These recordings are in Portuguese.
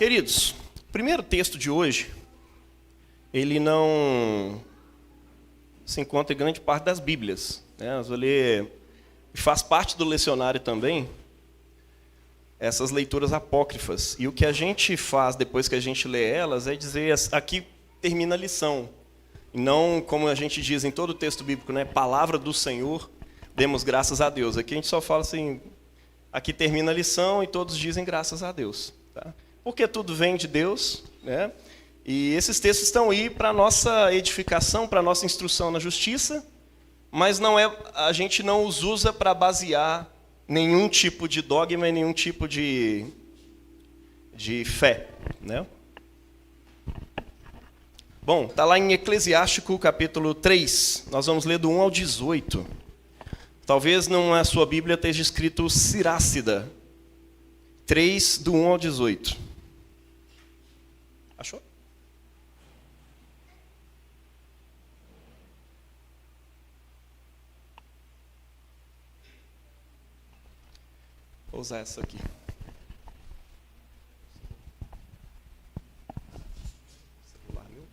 Queridos, o primeiro texto de hoje, ele não se encontra em grande parte das Bíblias, né? Nós vamos ler, faz parte do lecionário também, essas leituras apócrifas. E o que a gente faz depois que a gente lê elas é dizer, aqui termina a lição. E não, como a gente diz em todo o texto bíblico, né? Palavra do Senhor, demos graças a Deus. Aqui a gente só fala assim, aqui termina a lição e todos dizem graças a Deus. Tá? Porque tudo vem de Deus, né? E esses textos estão aí para a nossa edificação, para a nossa instrução na justiça, mas a gente não os usa para basear nenhum tipo de dogma e nenhum tipo de fé, né? Bom, está lá em Eclesiástico, capítulo 3. Nós vamos ler do 1 ao 18. Talvez na sua Bíblia esteja escrito Sirácida. 3, do 1 ao 18. Achou? Vou usar essa aqui. Celular meu.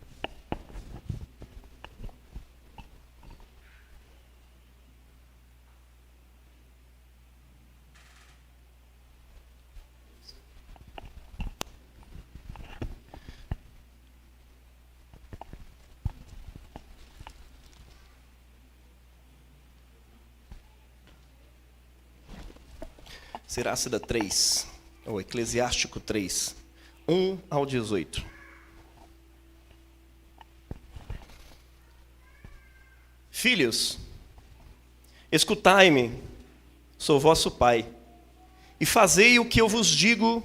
Sirácida 3, ou Eclesiástico 3, 1 ao 18. Filhos, escutai-me, sou vosso pai, e fazei o que eu vos digo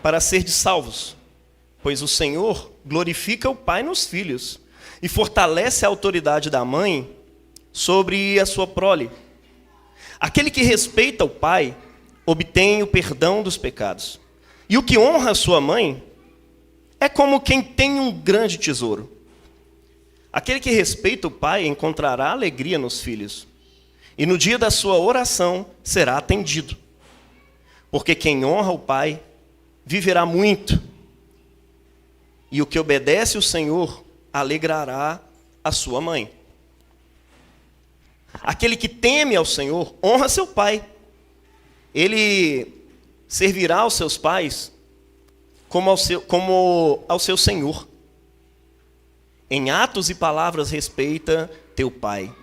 para serdes salvos, pois o Senhor glorifica o pai nos filhos, e fortalece a autoridade da mãe sobre a sua prole. Aquele que respeita o pai obtém o perdão dos pecados. E o que honra a sua mãe é como quem tem um grande tesouro. Aquele que respeita o pai encontrará alegria nos filhos, e no dia da sua oração será atendido. Porque quem honra o pai viverá muito, e o que obedece o Senhor alegrará a sua mãe. Aquele que teme ao Senhor honra seu pai. Ele servirá aos seus pais como ao seu Senhor. Em atos e palavras respeita teu pai,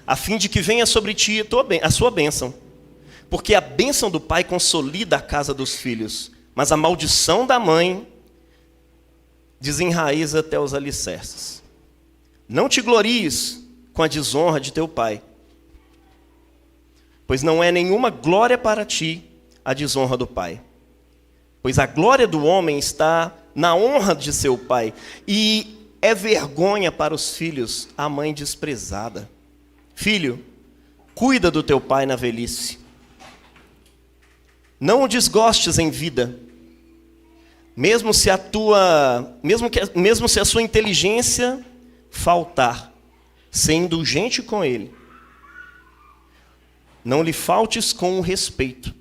a fim de que venha sobre ti a sua bênção. Porque a bênção do pai consolida a casa dos filhos, mas a maldição da mãe desenraiza até os alicerces. Não te glories com a desonra de teu pai, pois não é nenhuma glória para ti a desonra do pai. Pois a glória do homem está na honra de seu pai, e é vergonha para os filhos a mãe desprezada. Filho, cuida do teu pai na velhice. Não o desgostes em vida, mesmo se a sua inteligência faltar, ser indulgente com ele. Não lhe faltes com o respeito,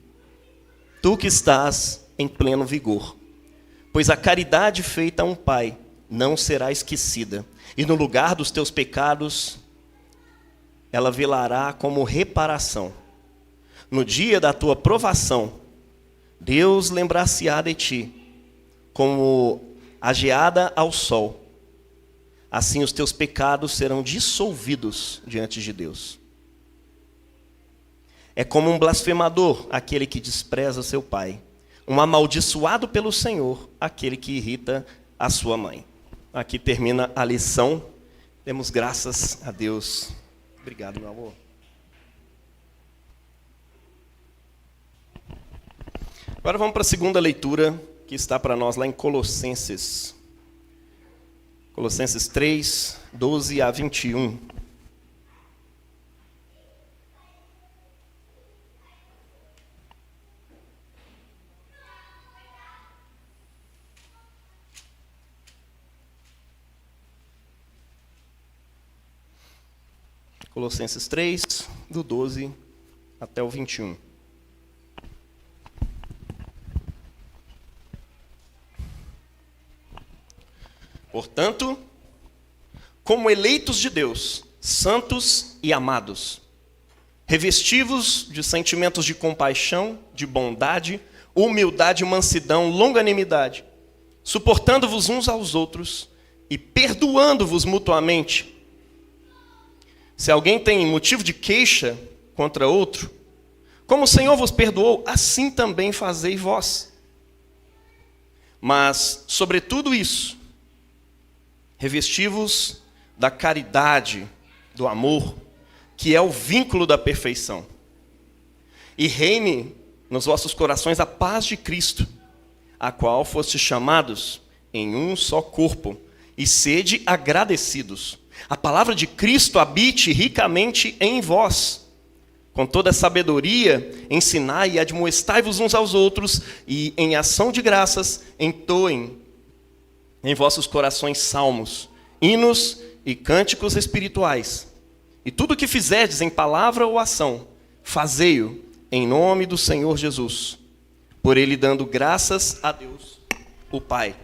tu que estás em pleno vigor. Pois a caridade feita a um pai não será esquecida, e no lugar dos teus pecados, ela velará como reparação. No dia da tua provação, Deus lembrar-se-á de ti, como a geada ao sol. Assim os teus pecados serão dissolvidos diante de Deus. É como um blasfemador aquele que despreza seu pai, um amaldiçoado pelo Senhor aquele que irrita a sua mãe. Aqui termina a lição. Demos graças a Deus. Obrigado, meu amor. Agora vamos para a segunda leitura, que está para nós lá em Colossenses. Colossenses 3, 12 a 21. Colossenses 3, do 12 até o 21. Portanto, como eleitos de Deus, santos e amados, revestivos de sentimentos de compaixão, de bondade, humildade, mansidão, longanimidade, suportando-vos uns aos outros e perdoando-vos mutuamente. Se alguém tem motivo de queixa contra outro, como o Senhor vos perdoou, assim também fazei vós. Mas, sobretudo isso, revesti-vos da caridade, do amor, que é o vínculo da perfeição. E reine nos vossos corações a paz de Cristo, a qual fostes chamados em um só corpo, e sede agradecidos. A palavra de Cristo habite ricamente em vós, com toda sabedoria, ensinai e admoestai-vos uns aos outros, e em ação de graças entoem em vossos corações salmos, hinos e cânticos espirituais. E tudo o que fizerdes em palavra ou ação, fazei-o em nome do Senhor Jesus, por ele dando graças a Deus, o Pai.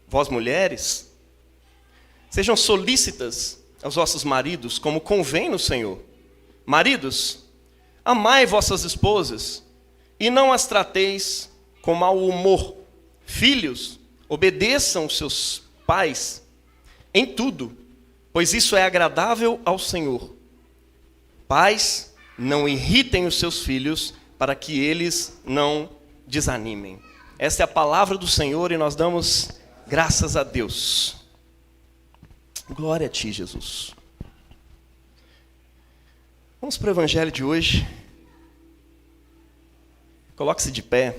Vós, mulheres, sejam solícitas aos vossos maridos, como convém no Senhor. Maridos, amai vossas esposas, e não as trateis com mau humor. Filhos, obedeçam os seus pais em tudo, pois isso é agradável ao Senhor. Pais, não irritem os seus filhos, para que eles não desanimem. Essa é a palavra do Senhor e nós damos graças a Deus. Glória a ti, Jesus. Vamos para o evangelho de hoje. Coloque-se de pé.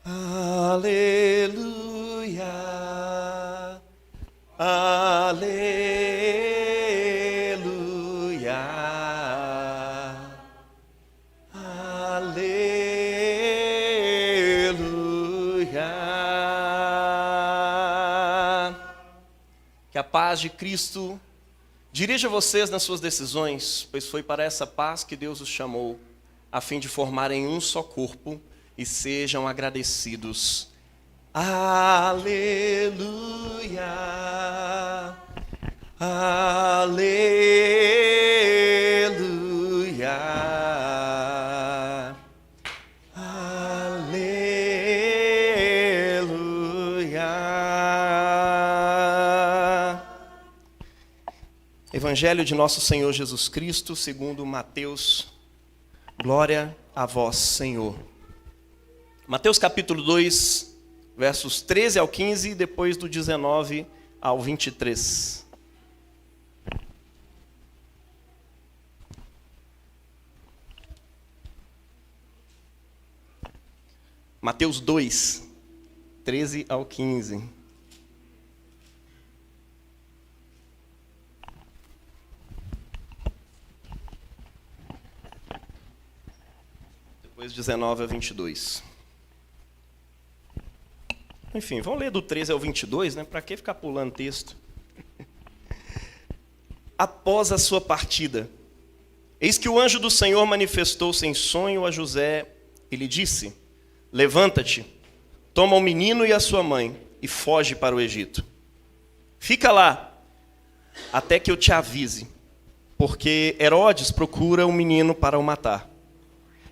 Aleluia, aleluia, aleluia. Que a paz de Cristo dirija vocês nas suas decisões, pois foi para essa paz que Deus os chamou, a fim de formarem um só corpo e sejam agradecidos. Aleluia, aleluia, aleluia. Evangelho de nosso Senhor Jesus Cristo, segundo Mateus. Glória a vós, Senhor. Mateus capítulo 2, versos 13 ao 15, e depois do 19 ao 23. Mateus 2, 13 ao 15. Depois 19 a 22. Enfim, vamos ler do 13 ao 22, né? Para que ficar pulando texto? Após a sua partida, eis que o anjo do Senhor manifestou-se em sonho a José e lhe disse: levanta-te, toma o menino e a sua mãe e foge para o Egito. Fica lá, até que eu te avise, porque Herodes procura o menino para o matar.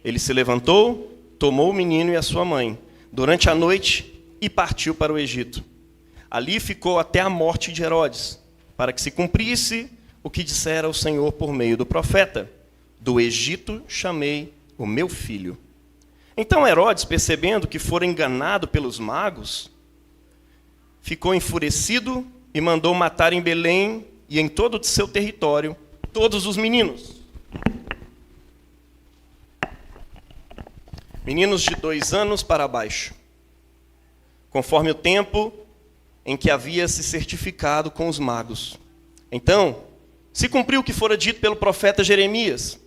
Ele se levantou, tomou o menino e a sua mãe, durante a noite, e partiu para o Egito. Ali ficou até a morte de Herodes, para que se cumprisse o que dissera o Senhor por meio do profeta: do Egito chamei o meu filho. Então Herodes, percebendo que fora enganado pelos magos, ficou enfurecido e mandou matar em Belém e em todo o seu território todos os meninos. Meninos de 2 anos para baixo, conforme o tempo em que havia se certificado com os magos. Então, se cumpriu o que fora dito pelo profeta Jeremias.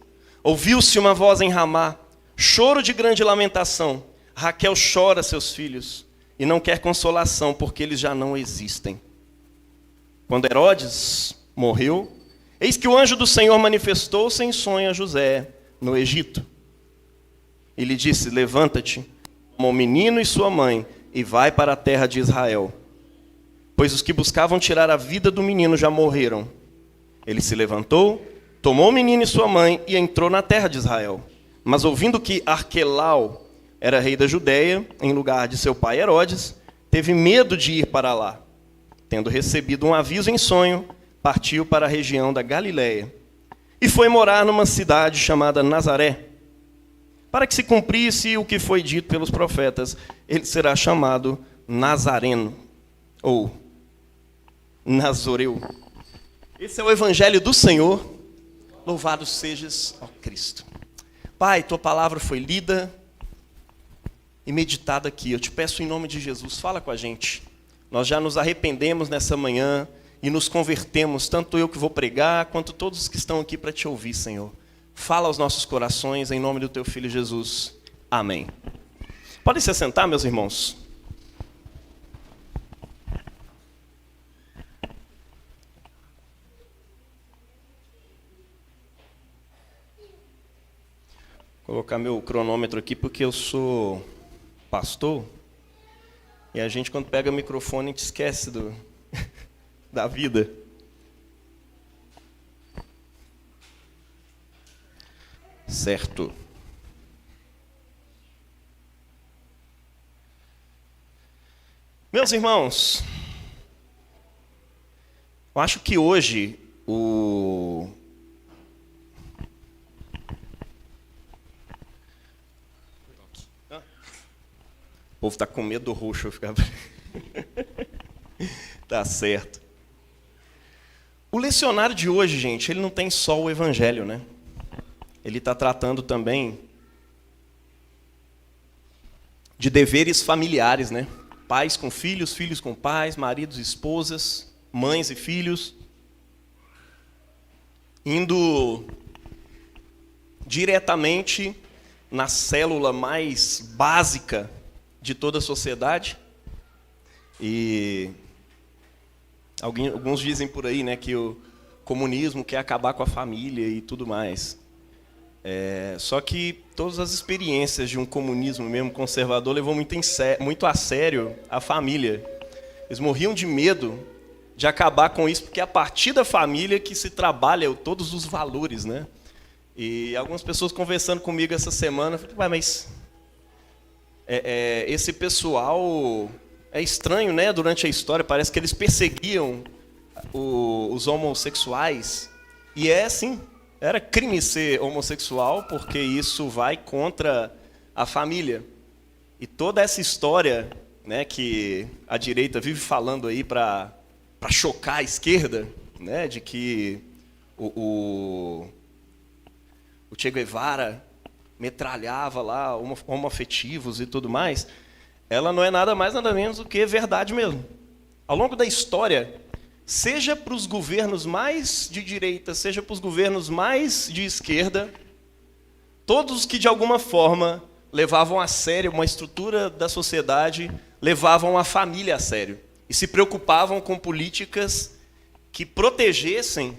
Ouviu-se uma voz em Ramá, choro de grande lamentação. Raquel chora seus filhos e não quer consolação, porque eles já não existem. Quando Herodes morreu, eis que o anjo do Senhor manifestou-se em sonho a José, no Egito. E lhe disse: levanta-te, o menino e sua mãe e vai para a terra de Israel. Pois os que buscavam tirar a vida do menino já morreram. Ele se levantou, tomou o menino e sua mãe e entrou na terra de Israel. Mas ouvindo que Arquelau era rei da Judéia, em lugar de seu pai Herodes, teve medo de ir para lá. Tendo recebido um aviso em sonho, partiu para a região da Galiléia e foi morar numa cidade chamada Nazaré, para que se cumprisse o que foi dito pelos profetas: ele será chamado Nazareno, ou Nazoreu. Esse é o evangelho do Senhor. Louvado sejas, ó Cristo. Pai, tua palavra foi lida e meditada aqui. Eu te peço em nome de Jesus, fala com a gente. Nós já nos arrependemos nessa manhã e nos convertemos, tanto eu que vou pregar, quanto todos os que estão aqui para te ouvir, Senhor. Fala aos nossos corações, em nome do teu Filho Jesus. Amém. Podem se assentar, meus irmãos? Vou colocar meu cronômetro aqui porque eu sou pastor. E a gente, quando pega o microfone, a gente esquece da vida. Certo. Meus irmãos, eu acho que hoje o povo está com medo do roxo. Eu ficava... Tá certo. O lecionário de hoje, gente, ele não tem só o evangelho, né? Ele está tratando também de deveres familiares, né? Pais com filhos, filhos com pais, maridos e esposas, mães e filhos. Indo diretamente na célula mais básica de toda a sociedade. E alguns dizem por aí, né, que o comunismo quer acabar com a família e tudo mais. Só que todas as experiências de um comunismo mesmo conservador levou muito a sério a família. Eles morriam de medo de acabar com isso, porque é a partir da família que se trabalha todos os valores, né? E algumas pessoas conversando comigo essa semana, eu falei, mas esse pessoal é estranho, né? Durante a história parece que eles perseguiam os homossexuais. E sim, era crime ser homossexual, porque isso vai contra a família. E toda essa história, né, que a direita vive falando aí para chocar a esquerda, né, de que o Che Guevara metralhava lá homoafetivos e tudo mais, ela não é nada mais, nada menos do que verdade mesmo. Ao longo da história, seja para os governos mais de direita, seja para os governos mais de esquerda, todos que de alguma forma levavam a sério uma estrutura da sociedade, levavam a família a sério e se preocupavam com políticas que protegessem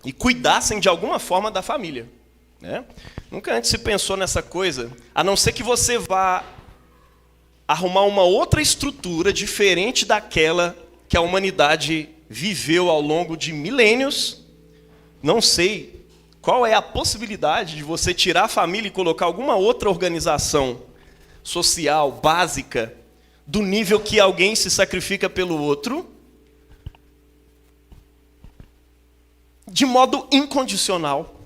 e cuidassem de alguma forma da família, né? Nunca antes se pensou nessa coisa, a não ser que você vá arrumar uma outra estrutura diferente daquela que a humanidade viveu ao longo de milênios. Não sei qual é a possibilidade de você tirar a família e colocar alguma outra organização social básica do nível que alguém se sacrifica pelo outro de modo incondicional.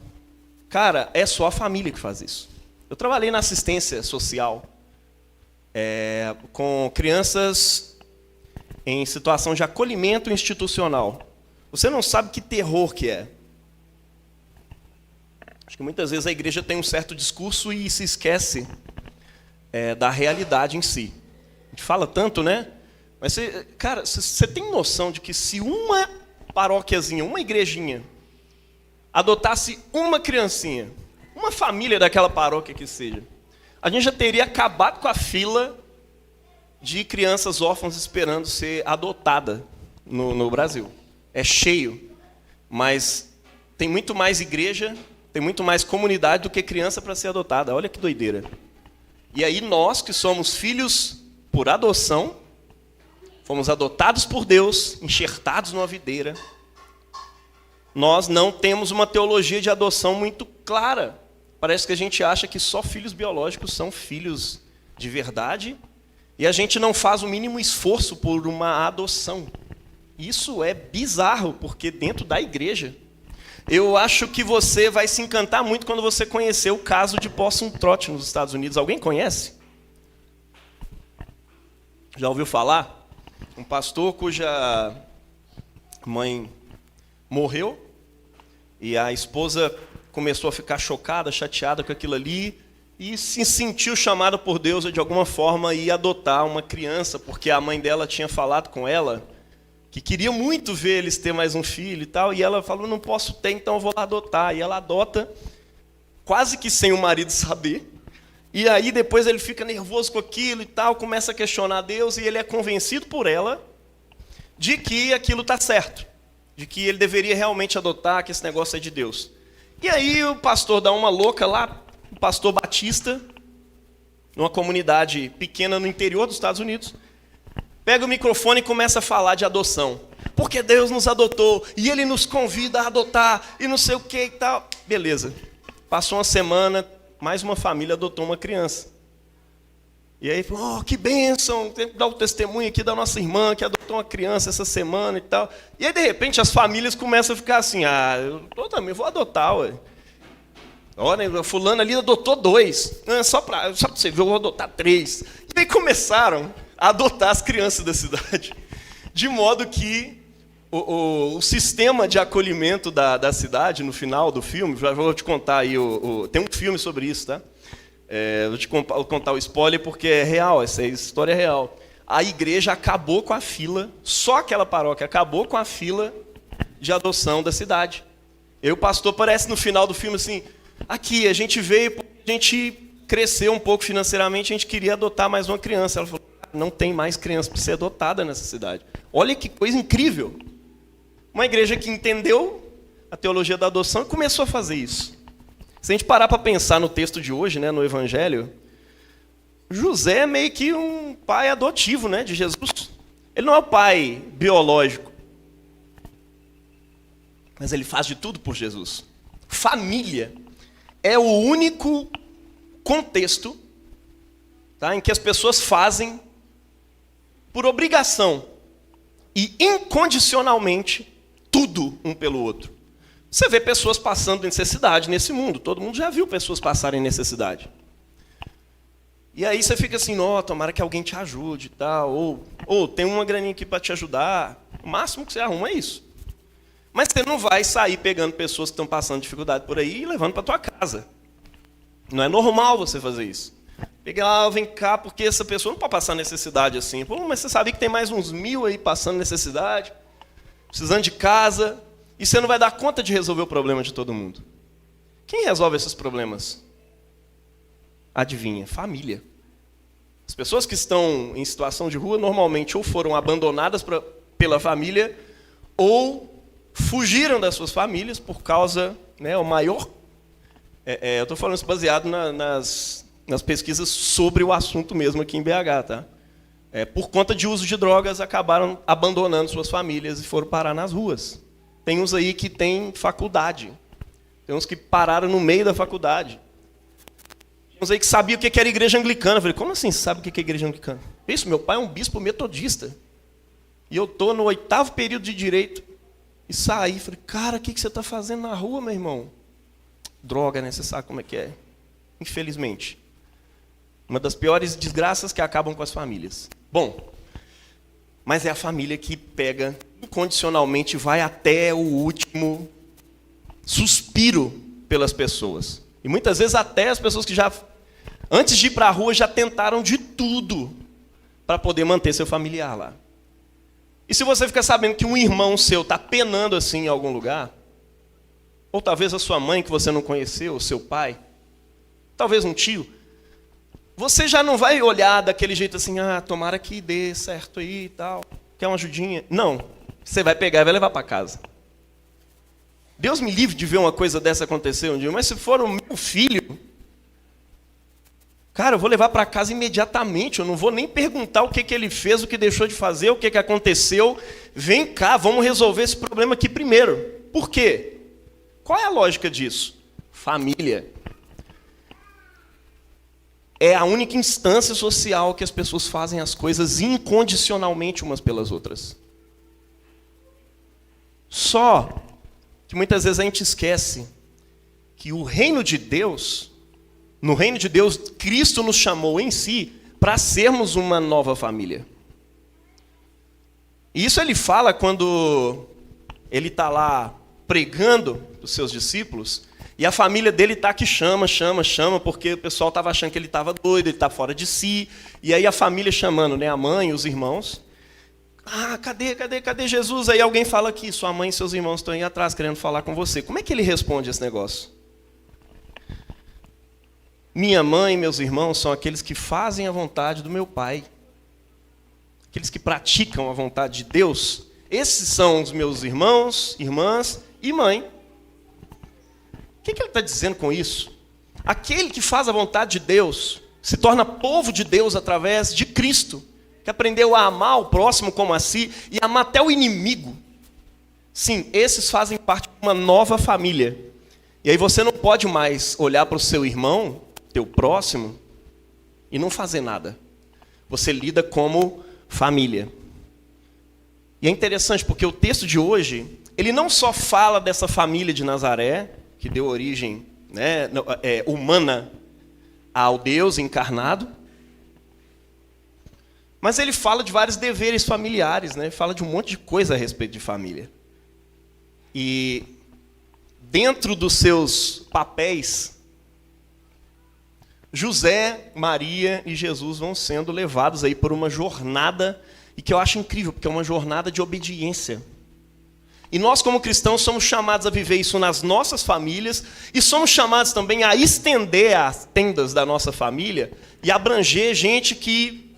Cara, é só a família que faz isso. Eu trabalhei na assistência social com crianças em situação de acolhimento institucional. Você não sabe que terror que é. Acho que muitas vezes a igreja tem um certo discurso e se esquece da realidade em si. A gente fala tanto, né? Mas, você tem noção de que se uma paróquiazinha, uma igrejinha, adotasse uma criancinha, uma família daquela paróquia que seja, a gente já teria acabado com a fila de crianças órfãs esperando ser adotada no Brasil. É cheio, mas tem muito mais igreja, tem muito mais comunidade do que criança para ser adotada. Olha que doideira. E aí nós que somos filhos por adoção, fomos adotados por Deus, enxertados numa videira, nós não temos uma teologia de adoção muito clara. Parece que a gente acha que só filhos biológicos são filhos de verdade, e a gente não faz o mínimo esforço por uma adoção. Isso é bizarro, porque dentro da igreja, eu acho que você vai se encantar muito quando você conhecer o caso de Possum Trot nos Estados Unidos. Alguém conhece? Já ouviu falar? Um pastor cuja mãe morreu e a esposa começou a ficar chocada, chateada com aquilo ali e se sentiu chamada por Deus de alguma forma a ir adotar uma criança, porque a mãe dela tinha falado com ela que queria muito ver eles ter mais um filho e tal, e ela falou, não posso ter, então eu vou lá adotar. E ela adota, quase que sem o marido saber, e aí depois ele fica nervoso com aquilo e tal, começa a questionar Deus, e ele é convencido por ela de que aquilo está certo, de que ele deveria realmente adotar, que esse negócio é de Deus. E aí o pastor dá uma louca lá, o pastor batista, numa comunidade pequena no interior dos Estados Unidos, pega o microfone e começa a falar de adoção. Porque Deus nos adotou, e Ele nos convida a adotar, e não sei o que e tal. Beleza. Passou uma semana, mais uma família adotou uma criança. E aí, oh, que bênção, tem que dar o testemunho aqui da nossa irmã, que adotou uma criança essa semana e tal. E aí, de repente, as famílias começam a ficar assim, eu também vou adotar, ué. Olha, fulano ali adotou 2. Só para você ver, eu vou adotar 3. E aí começaram a adotar as crianças da cidade, de modo que o sistema de acolhimento da cidade, no final do filme, já vou te contar aí, tem um filme sobre isso, tá? Vou te contar o spoiler porque é real, essa história é real. A igreja acabou com a fila, só aquela paróquia acabou com a fila de adoção da cidade. E o pastor aparece no final do filme assim, aqui, a gente veio, a gente cresceu um pouco financeiramente, a gente queria adotar mais uma criança. Ela falou, não tem mais criança para ser adotada nessa cidade. Olha que coisa incrível. Uma igreja que entendeu a teologia da adoção e começou a fazer isso. Se a gente parar para pensar no texto de hoje, né, no Evangelho, José é meio que um pai adotivo, né, de Jesus. Ele não é o pai biológico, mas ele faz de tudo por Jesus. Família é o único contexto, tá, em que as pessoas fazem por obrigação e incondicionalmente tudo um pelo outro. Você vê pessoas passando necessidade nesse mundo, todo mundo já viu pessoas passarem necessidade. E aí você fica assim, tomara que alguém te ajude e tal, ou tem uma graninha aqui para te ajudar, o máximo que você arruma é isso. Mas você não vai sair pegando pessoas que estão passando dificuldade por aí e levando para tua casa. Não é normal você fazer isso. Pega lá, vem cá, porque essa pessoa não pode passar necessidade assim. Pô, mas você sabia que tem mais uns 1000 aí passando necessidade, precisando de casa, e você não vai dar conta de resolver o problema de todo mundo. Quem resolve esses problemas? Adivinha? Família. As pessoas que estão em situação de rua, normalmente ou foram abandonadas pela família, ou fugiram das suas famílias por causa, né, o maior... eu estou falando isso baseado nas pesquisas sobre o assunto mesmo aqui em BH, tá? Por conta de uso de drogas, acabaram abandonando suas famílias e foram parar nas ruas. Tem uns aí que têm faculdade. Tem uns que pararam no meio da faculdade. Tem uns aí que sabiam o que era igreja anglicana. Eu falei, como assim você sabe o que é igreja anglicana? Isso, meu pai é um bispo metodista. E eu estou no 8º período de direito. E saí, falei, cara, o que você está fazendo na rua, meu irmão? Droga, né? Você sabe como é que é. Infelizmente. Uma das piores desgraças que acabam com as famílias. Bom, mas é a família que pega incondicionalmente, vai até o último suspiro pelas pessoas. E muitas vezes até as pessoas que já, antes de ir para a rua, já tentaram de tudo para poder manter seu familiar lá. E se você ficar sabendo que um irmão seu está penando assim em algum lugar, ou talvez a sua mãe que você não conheceu, o seu pai, talvez um tio, você já não vai olhar daquele jeito assim, tomara que dê certo aí e tal, quer uma ajudinha? Não, você vai pegar e vai levar para casa. Deus me livre de ver uma coisa dessa acontecer um dia, mas se for o meu filho, Cara, eu vou levar para casa imediatamente, eu não vou nem perguntar o que ele fez, o que deixou de fazer, o que aconteceu. Vem cá, vamos resolver esse problema aqui primeiro. Por quê? Qual é a lógica disso? Família. É a única instância social que as pessoas fazem as coisas incondicionalmente umas pelas outras. Só que muitas vezes a gente esquece que o reino de Deus, no reino de Deus, Cristo nos chamou em si para sermos uma nova família. E isso ele fala quando ele está lá pregando para os seus discípulos, e a família dele está que chama, porque o pessoal estava achando que ele estava doido, ele está fora de si. E aí a família chamando, né, a mãe, os irmãos. Ah, cadê Jesus? Aí alguém fala aqui, sua mãe e seus irmãos estão aí atrás querendo falar com você. Como é que ele responde esse negócio? Minha mãe e meus irmãos são aqueles que fazem a vontade do meu Pai. Aqueles que praticam a vontade de Deus. Esses são os meus irmãos, irmãs e mãe. O que ele está dizendo com isso? Aquele que faz a vontade de Deus se torna povo de Deus através de Cristo, que aprendeu a amar o próximo como a si e amar até o inimigo. Sim, esses fazem parte de uma nova família. E aí você não pode mais olhar para o seu irmão, teu próximo, e não fazer nada. Você lida como família. E é interessante porque o texto de hoje, ele não só fala dessa família de Nazaré, que deu origem, né, humana ao Deus encarnado, mas ele fala de vários deveres familiares, né? Fala de um monte de coisa a respeito de família. E dentro dos seus papéis, José, Maria e Jesus vão sendo levados aí por uma jornada, e que eu acho incrível, porque é uma jornada de obediência. E nós, como cristãos, somos chamados a viver isso nas nossas famílias, e somos chamados também a estender as tendas da nossa família e abranger gente que,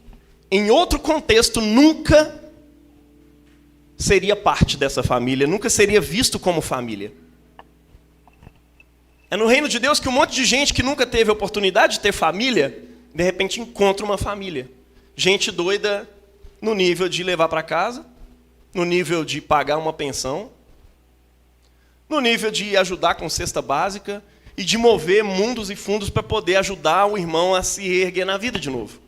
em outro contexto, nunca seria parte dessa família, nunca seria visto como família. É no reino de Deus que um monte de gente que nunca teve a oportunidade de ter família, de repente encontra uma família. Gente doida no nível de levar para casa, no nível de pagar uma pensão, no nível de ajudar com cesta básica e de mover mundos e fundos para poder ajudar o irmão a se erguer na vida de novo.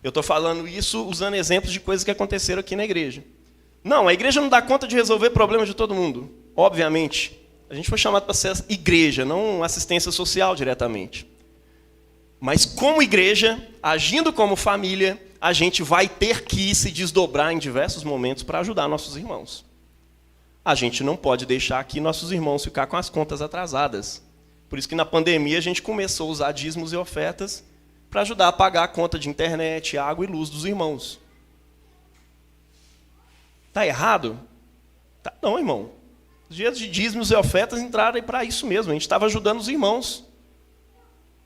Eu estou falando isso usando exemplos de coisas que aconteceram aqui na igreja. Não, a igreja não dá conta de resolver problemas de todo mundo, obviamente. A gente foi chamado para ser igreja, não assistência social diretamente. Mas como igreja, agindo como família, a gente vai ter que se desdobrar em diversos momentos para ajudar nossos irmãos. A gente não pode deixar aqui nossos irmãos ficar com as contas atrasadas. Por isso que na pandemia a gente começou a usar dízimos e ofertas para ajudar a pagar a conta de internet, água e luz dos irmãos. Está errado? Tá, não, irmão. Os dias de dízimos e ofertas entraram para isso mesmo. A gente estava ajudando os irmãos.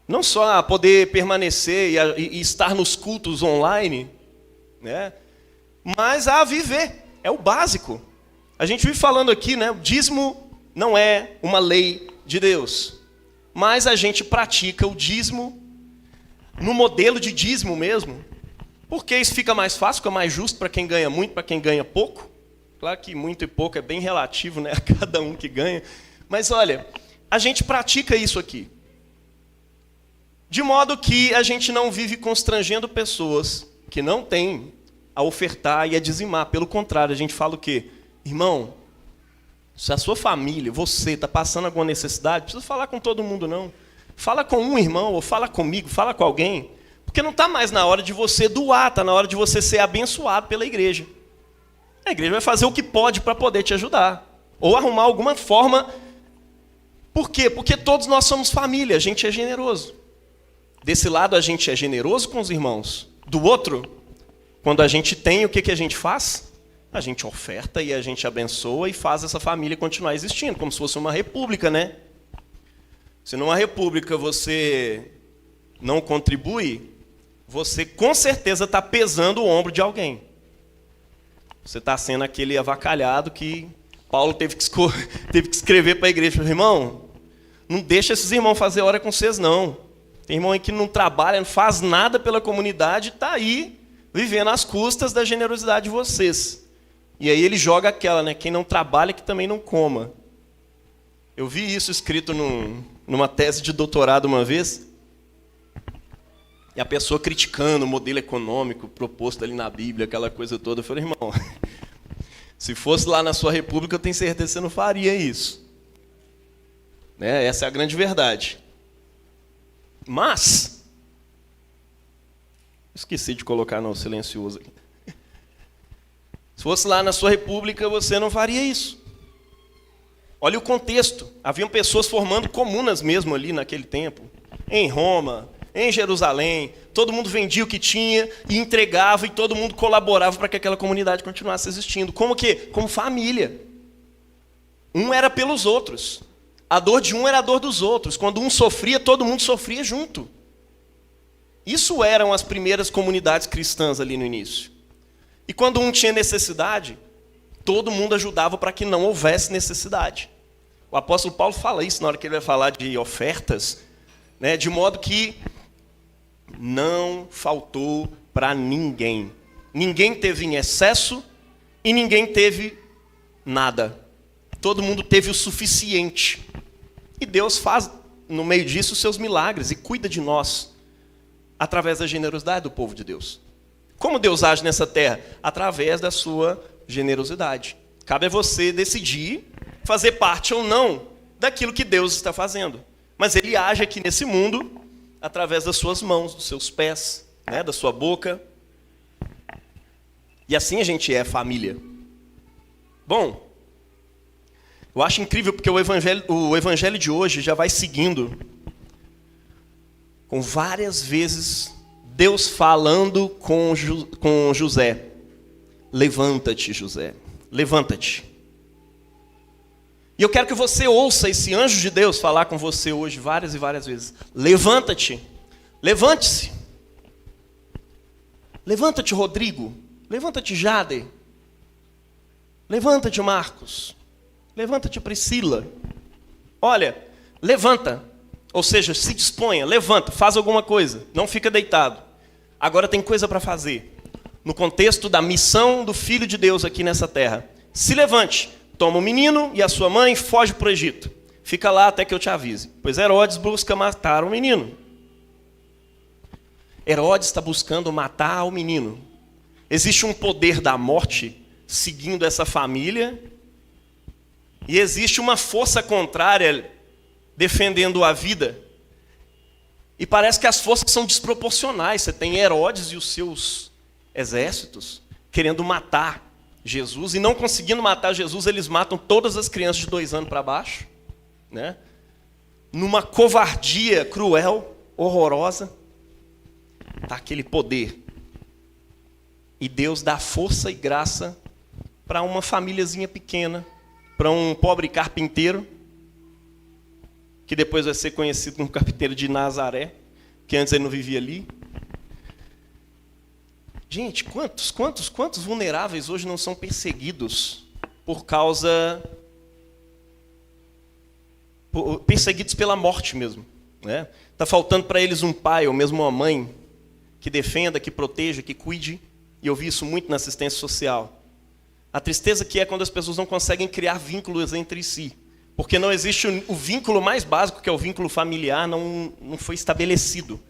Não só a poder permanecer e estar nos cultos online, né? Mas a viver. É o básico. A gente vive falando aqui, né? O dízimo não é uma lei de Deus. Mas a gente pratica o dízimo no modelo de dízimo mesmo. Porque isso fica mais fácil, fica mais justo para quem ganha muito, para quem ganha pouco. Claro que muito e pouco é bem relativo, né, a cada um que ganha. Mas olha, a gente pratica isso aqui. De modo que a gente não vive constrangendo pessoas que não têm a ofertar e a dizimar. Pelo contrário, a gente fala o quê? Irmão, se a sua família, você, está passando alguma necessidade, não precisa falar com todo mundo, não. Fala com um irmão, ou fala comigo, fala com alguém. Porque não está mais na hora de você doar, está na hora de você ser abençoado pela igreja. A igreja vai fazer o que pode para poder te ajudar. Ou arrumar alguma forma. Por quê? Porque todos nós somos família, a gente é generoso. Desse lado a gente é generoso com os irmãos. Do outro, quando a gente tem, o que a gente faz? A gente oferta e a gente abençoa e faz essa família continuar existindo, como se fosse uma república, né? Se numa república você não contribui, você com certeza está pesando o ombro de alguém. Você está sendo aquele avacalhado que Paulo teve que escrever para a igreja. Irmão, não deixa esses irmãos fazer hora com vocês, não. Tem irmão aí que não trabalha, não faz nada pela comunidade, está aí vivendo às custas da generosidade de vocês. E aí ele joga aquela, né? Quem não trabalha que também não coma. Eu vi isso escrito numa tese de doutorado uma vez. E a pessoa criticando o modelo econômico proposto ali na Bíblia, aquela coisa toda. Eu falei, irmão, se fosse lá na sua república, eu tenho certeza que você não faria isso. Né? Essa é a grande verdade. Mas, esqueci de colocar no silencioso aqui. Se fosse lá na sua república, você não faria isso. Olha o contexto. Haviam pessoas formando comunas mesmo ali naquele tempo. Em Roma, em Jerusalém. Todo mundo vendia o que tinha e entregava, e todo mundo colaborava para que aquela comunidade continuasse existindo. Como quê? Como família. Um era pelos outros. A dor de um era a dor dos outros. Quando um sofria, todo mundo sofria junto. Isso eram as primeiras comunidades cristãs ali no início. E quando um tinha necessidade, todo mundo ajudava para que não houvesse necessidade. O apóstolo Paulo fala isso na hora que ele vai falar de ofertas, né, de modo que não faltou para ninguém. Ninguém teve em excesso e ninguém teve nada. Todo mundo teve o suficiente. E Deus faz, no meio disso, os seus milagres e cuida de nós através da generosidade do povo de Deus. Como Deus age nessa terra? Através da sua generosidade. Cabe a você decidir fazer parte ou não daquilo que Deus está fazendo. Mas Ele age aqui nesse mundo através das suas mãos, dos seus pés, né, da sua boca. E assim a gente é família. Bom, eu acho incrível porque o evangelho de hoje já vai seguindo com várias vezes Deus falando com José. Levanta-te, José. Levanta-te. E eu quero que você ouça esse anjo de Deus falar com você hoje várias e várias vezes. Levanta-te. Levante-se. Levanta-te, Rodrigo. Levanta-te, Jade. Levanta-te, Marcos. Levanta-te, Priscila. Olha, levanta. Ou seja, se disponha, levanta, faz alguma coisa. Não fica deitado. Agora tem coisa para fazer. No contexto da missão do Filho de Deus aqui nessa terra. Se levante, toma o menino e a sua mãe e foge para o Egito. Fica lá até que eu te avise. Pois Herodes busca matar o menino. Herodes está buscando matar o menino. Existe um poder da morte seguindo essa família. E existe uma força contrária defendendo a vida. E parece que as forças são desproporcionais. Você tem Herodes e os seus exércitos querendo matar Jesus. E não conseguindo matar Jesus, eles matam todas as crianças de 2 anos para baixo. Né? Numa covardia cruel, horrorosa. Está aquele poder. E Deus dá força e graça para uma famíliazinha pequena, para um pobre carpinteiro, que depois vai ser conhecido como carpinteiro de Nazaré, que antes ele não vivia ali. Gente, quantos vulneráveis hoje não são perseguidos perseguidos pela morte mesmo, né? Tá faltando para eles um pai ou mesmo uma mãe que defenda, que proteja, que cuide. E eu vi isso muito na assistência social. A tristeza que é quando as pessoas não conseguem criar vínculos entre si. Porque não existe o vínculo mais básico, que é o vínculo familiar, não foi estabelecido.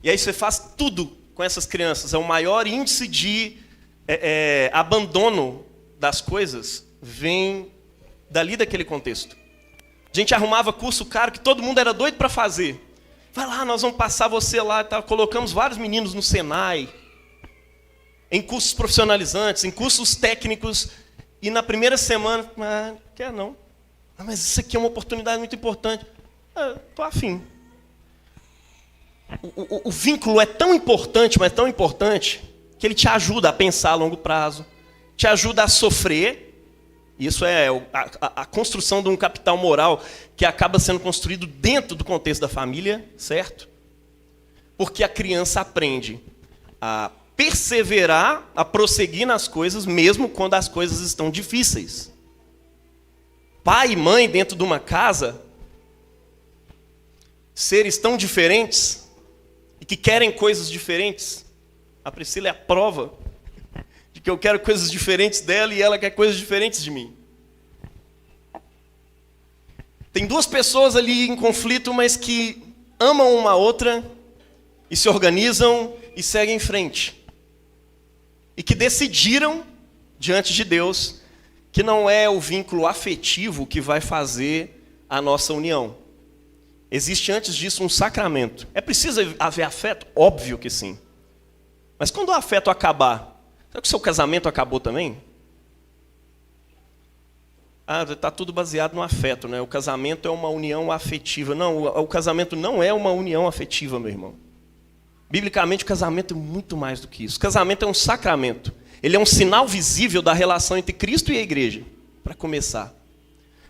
E aí você faz tudo com essas crianças. É o maior índice de abandono das coisas, vem dali daquele contexto. A gente arrumava curso caro que todo mundo era doido para fazer. Vai lá, nós vamos passar você lá. Tá? Colocamos vários meninos no Senai, em cursos profissionalizantes, em cursos técnicos. E na primeira semana, quer não. Mas isso aqui é uma oportunidade muito importante. Estou afim. O vínculo é tão importante, mas tão importante, que ele te ajuda a pensar a longo prazo, te ajuda a sofrer. Isso é a construção de um capital moral que acaba sendo construído dentro do contexto da família, certo? Porque a criança aprende a perseverar, a prosseguir nas coisas, mesmo quando as coisas estão difíceis. Pai e mãe dentro de uma casa seres tão diferentes e que querem coisas diferentes. A Priscila é a prova de que eu quero coisas diferentes dela e ela quer coisas diferentes de mim. Tem duas pessoas ali em conflito, mas que amam uma outra e se organizam e seguem em frente. E que decidiram, diante de Deus, que não é o vínculo afetivo que vai fazer a nossa união. Existe antes disso um sacramento. É preciso haver afeto? Óbvio que sim. Mas quando o afeto acabar, será que o seu casamento acabou também? Está tudo baseado no afeto, né? O casamento é uma união afetiva. Não, o casamento não é uma união afetiva, meu irmão. Biblicamente, o casamento é muito mais do que isso. O casamento é um sacramento. Ele é um sinal visível da relação entre Cristo e a igreja, para começar.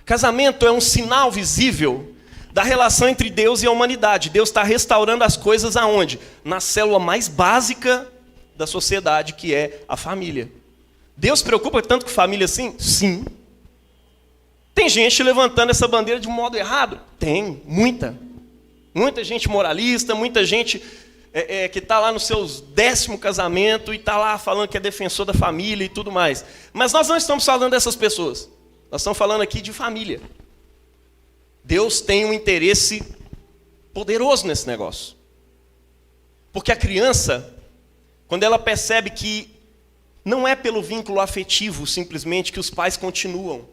Casamento é um sinal visível da relação entre Deus e a humanidade. Deus está restaurando as coisas aonde? Na célula mais básica da sociedade, que é a família. Deus se preocupa tanto com família assim? Sim. Tem gente levantando essa bandeira de um modo errado? Tem, muita. Muita gente moralista, muita gente que está lá no seu 10º casamento e está lá falando que é defensor da família e tudo mais. Mas nós não estamos falando dessas pessoas. Nós estamos falando aqui de família. Deus tem um interesse poderoso nesse negócio. Porque a criança, quando ela percebe que não é pelo vínculo afetivo simplesmente que os pais continuam.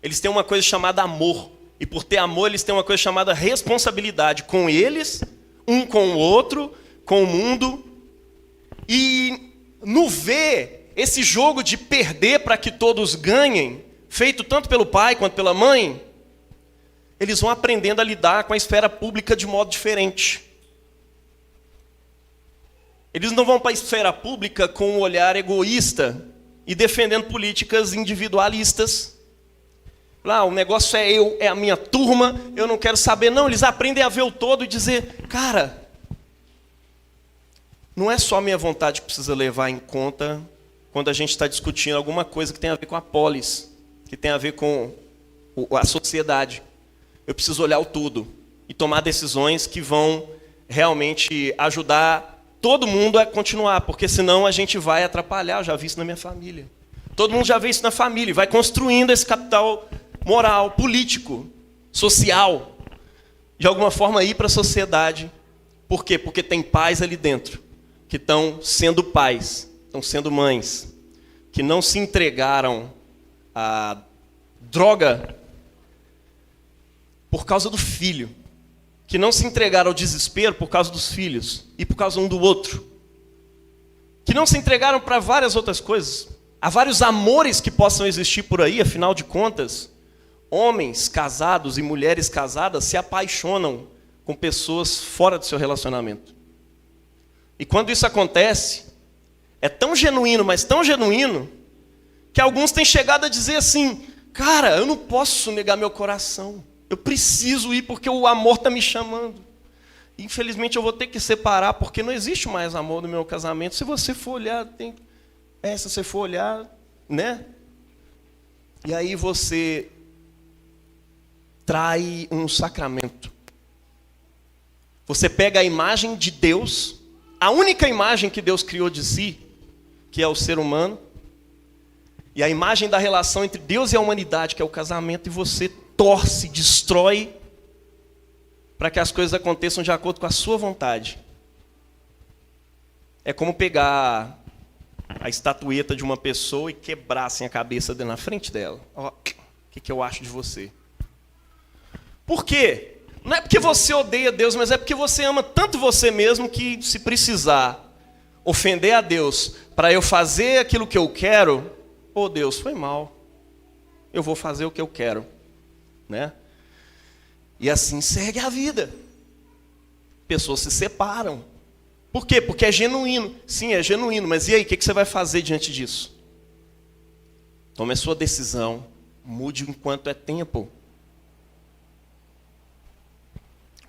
Eles têm uma coisa chamada amor. E por ter amor, eles têm uma coisa chamada responsabilidade com eles, um com o outro, com o mundo. E no ver esse jogo de perder para que todos ganhem, feito tanto pelo pai quanto pela mãe, eles vão aprendendo a lidar com a esfera pública de modo diferente. Eles não vão para a esfera pública com um olhar egoísta e defendendo políticas individualistas. Lá, o negócio é eu, é a minha turma, eu não quero saber. Não, eles aprendem a ver o todo e dizer, cara, não é só a minha vontade que precisa levar em conta quando a gente está discutindo alguma coisa que tem a ver com a polis, que tem a ver com a sociedade. Eu preciso olhar o todo e tomar decisões que vão realmente ajudar todo mundo a continuar, porque senão a gente vai atrapalhar. Eu já vi isso na minha família. Todo mundo já vê isso na família e vai construindo esse capital moral, político, social, de alguma forma ir para a sociedade. Por quê? Porque tem pais ali dentro que estão sendo pais, estão sendo mães, que não se entregaram à droga por causa do filho, que não se entregaram ao desespero por causa dos filhos e por causa um do outro, que não se entregaram para várias outras coisas. Há vários amores que possam existir por aí, afinal de contas, homens casados e mulheres casadas se apaixonam com pessoas fora do seu relacionamento. E quando isso acontece, é tão genuíno, mas tão genuíno, que alguns têm chegado a dizer assim, cara, eu não posso negar meu coração. Eu preciso ir porque o amor está me chamando. Infelizmente eu vou ter que separar, porque não existe mais amor no meu casamento. Se você for olhar, se você for olhar, né? E aí você trai um sacramento. Você pega a imagem de Deus, a única imagem que Deus criou de si, que é o ser humano, e a imagem da relação entre Deus e a humanidade, que é o casamento, e você torce, destrói, para que as coisas aconteçam de acordo com a sua vontade. É como pegar a estatueta de uma pessoa e quebrar assim, a cabeça na frente dela. Ó, o que eu acho de você? Por quê? Não é porque você odeia Deus, mas é porque você ama tanto você mesmo que, se precisar ofender a Deus para eu fazer aquilo que eu quero, ô Deus, foi mal. Eu vou fazer o que eu quero. Né? E assim segue a vida. Pessoas se separam. Por quê? Porque é genuíno. Sim, é genuíno, mas e aí, o que você vai fazer diante disso? Tome a sua decisão, mude enquanto é tempo.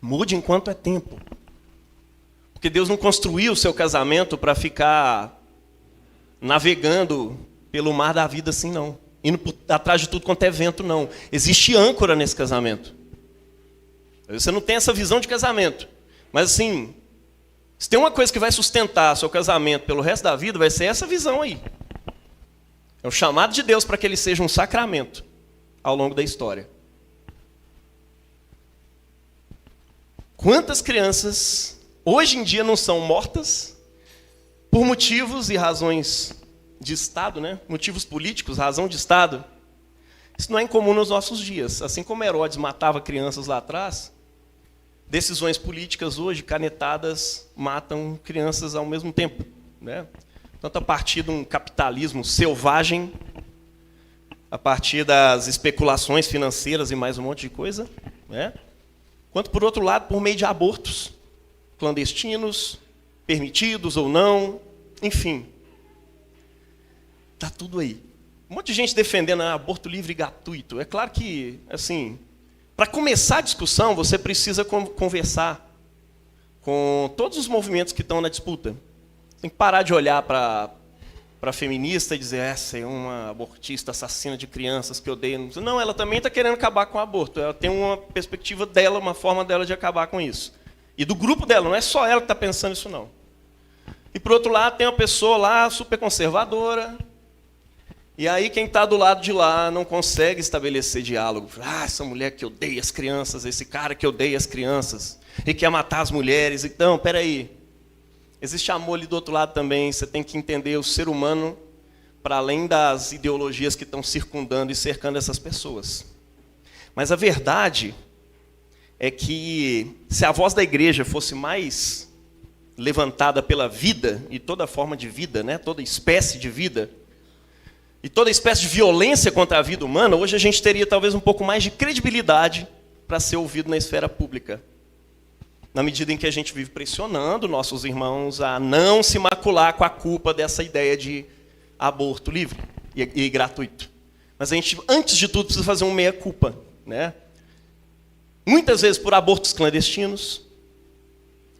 Mude enquanto é tempo. Porque Deus não construiu o seu casamento para ficar navegando pelo mar da vida assim, não. Indo atrás de tudo quanto é vento, não. Existe âncora nesse casamento. Você não tem essa visão de casamento. Mas assim, se tem uma coisa que vai sustentar seu casamento pelo resto da vida, vai ser essa visão aí. É o chamado de Deus para que ele seja um sacramento ao longo da história. Quantas crianças hoje em dia não são mortas por motivos e razões de Estado, né? Motivos políticos, razão de Estado? Isso não é incomum nos nossos dias. Assim como Herodes matava crianças lá atrás, decisões políticas hoje, canetadas, matam crianças ao mesmo tempo, né? Tanto a partir de um capitalismo selvagem, a partir das especulações financeiras e mais um monte de coisa, né? Quanto, por outro lado, por meio de abortos clandestinos, permitidos ou não, enfim. Está tudo aí. Um monte de gente defendendo aborto livre e gratuito. É claro que, assim, para começar a discussão, você precisa conversar com todos os movimentos que estão na disputa. Tem que parar de olhar para a feminista e dizer, essa é uma abortista assassina de crianças que odeia. Não, ela também está querendo acabar com o aborto. Ela tem uma perspectiva dela, uma forma dela de acabar com isso. E do grupo dela, não é só ela que está pensando isso, não. E, por outro lado, tem uma pessoa lá super conservadora. E aí quem está do lado de lá não consegue estabelecer diálogo. Essa mulher que odeia as crianças, esse cara que odeia as crianças e quer matar as mulheres. Então, peraí. Existe amor ali do outro lado também. Você tem que entender o ser humano para além das ideologias que estão circundando e cercando essas pessoas. Mas a verdade é que se a voz da igreja fosse mais levantada pela vida e toda forma de vida, né, toda espécie de vida, e toda espécie de violência contra a vida humana, hoje a gente teria talvez um pouco mais de credibilidade para ser ouvido na esfera pública. Na medida em que a gente vive pressionando nossos irmãos a não se macular com a culpa dessa ideia de aborto livre e gratuito. Mas a gente, antes de tudo, precisa fazer um meia-culpa, né? Muitas vezes por abortos clandestinos,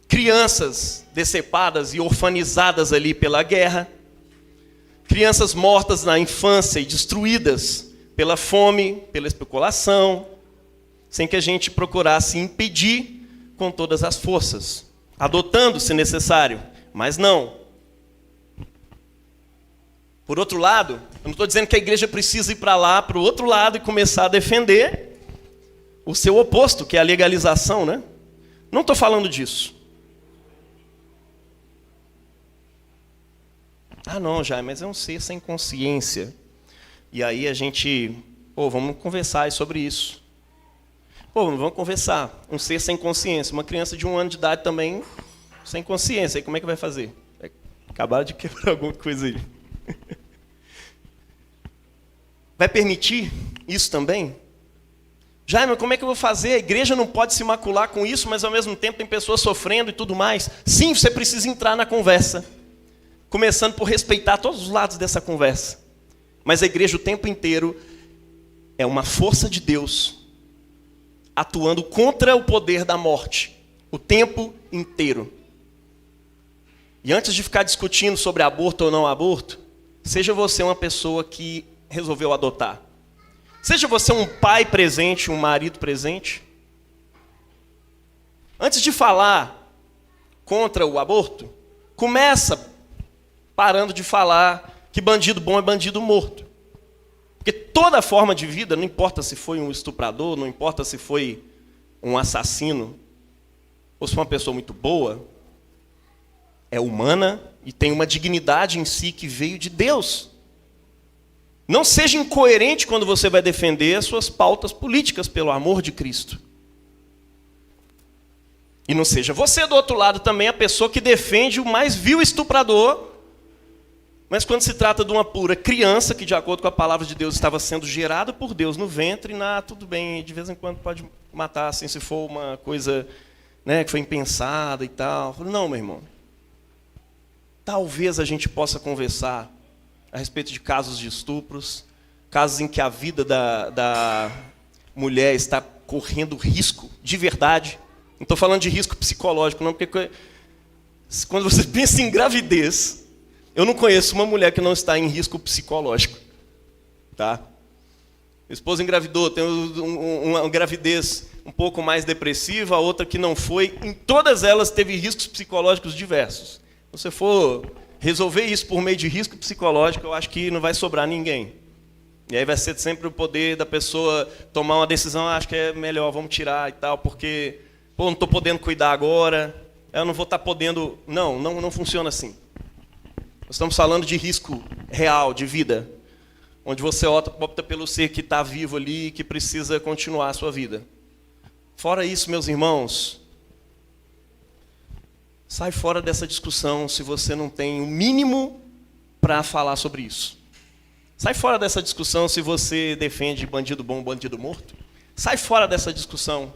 crianças decepadas e orfanizadas ali pela guerra, crianças mortas na infância e destruídas pela fome, pela especulação, sem que a gente procurasse impedir com todas as forças, adotando se necessário, mas não. Por outro lado, eu não estou dizendo que a igreja precisa ir para lá, para o outro lado, e começar a defender o seu oposto, que é a legalização, né? Não estou falando disso. Ah, não, Jair, mas é um ser sem consciência. E aí a gente, vamos conversar sobre isso. Vamos conversar. Um ser sem consciência. Uma criança de 1 ano de idade também sem consciência. Aí como é que vai fazer? Acabaram de quebrar alguma coisa aí. Vai permitir isso também? Jaime, como é que eu vou fazer? A igreja não pode se macular com isso, mas ao mesmo tempo tem pessoas sofrendo e tudo mais. Sim, você precisa entrar na conversa. Começando por respeitar todos os lados dessa conversa. Mas a igreja o tempo inteiro é uma força de Deus atuando contra o poder da morte, o tempo inteiro. E antes de ficar discutindo sobre aborto ou não aborto, seja você uma pessoa que resolveu adotar. Seja você um pai presente, um marido presente. Antes de falar contra o aborto, começa parando de falar que bandido bom é bandido morto. Porque toda forma de vida, não importa se foi um estuprador, não importa se foi um assassino, ou se foi uma pessoa muito boa, é humana e tem uma dignidade em si que veio de Deus. Não seja incoerente quando você vai defender as suas pautas políticas, pelo amor de Cristo. E não seja você, do outro lado, também a pessoa que defende o mais vil estuprador. Mas quando se trata de uma pura criança, que de acordo com a palavra de Deus estava sendo gerada por Deus no ventre, tudo bem, de vez em quando pode matar, assim, se for uma coisa, né, que foi impensada e tal. Não, meu irmão. Talvez a gente possa conversar a respeito de casos de estupros, casos em que a vida da mulher está correndo risco, de verdade. Não estou falando de risco psicológico, não, porque quando você pensa em gravidez, eu não conheço uma mulher que não está em risco psicológico, tá? Minha esposa engravidou, tem uma gravidez um pouco mais depressiva, a outra que não foi. Em todas elas teve riscos psicológicos diversos. Se você for resolver isso por meio de risco psicológico, eu acho que não vai sobrar ninguém. E aí vai ser sempre o poder da pessoa tomar uma decisão, acho que é melhor, vamos tirar e tal, porque não estou podendo cuidar agora, eu não vou estar podendo... Não funciona assim. Nós estamos falando de risco real, de vida, onde você opta pelo ser que está vivo ali e que precisa continuar a sua vida. Fora isso, meus irmãos, sai fora dessa discussão se você não tem o mínimo para falar sobre isso. Sai fora dessa discussão se você defende bandido bom, bandido morto. Sai fora dessa discussão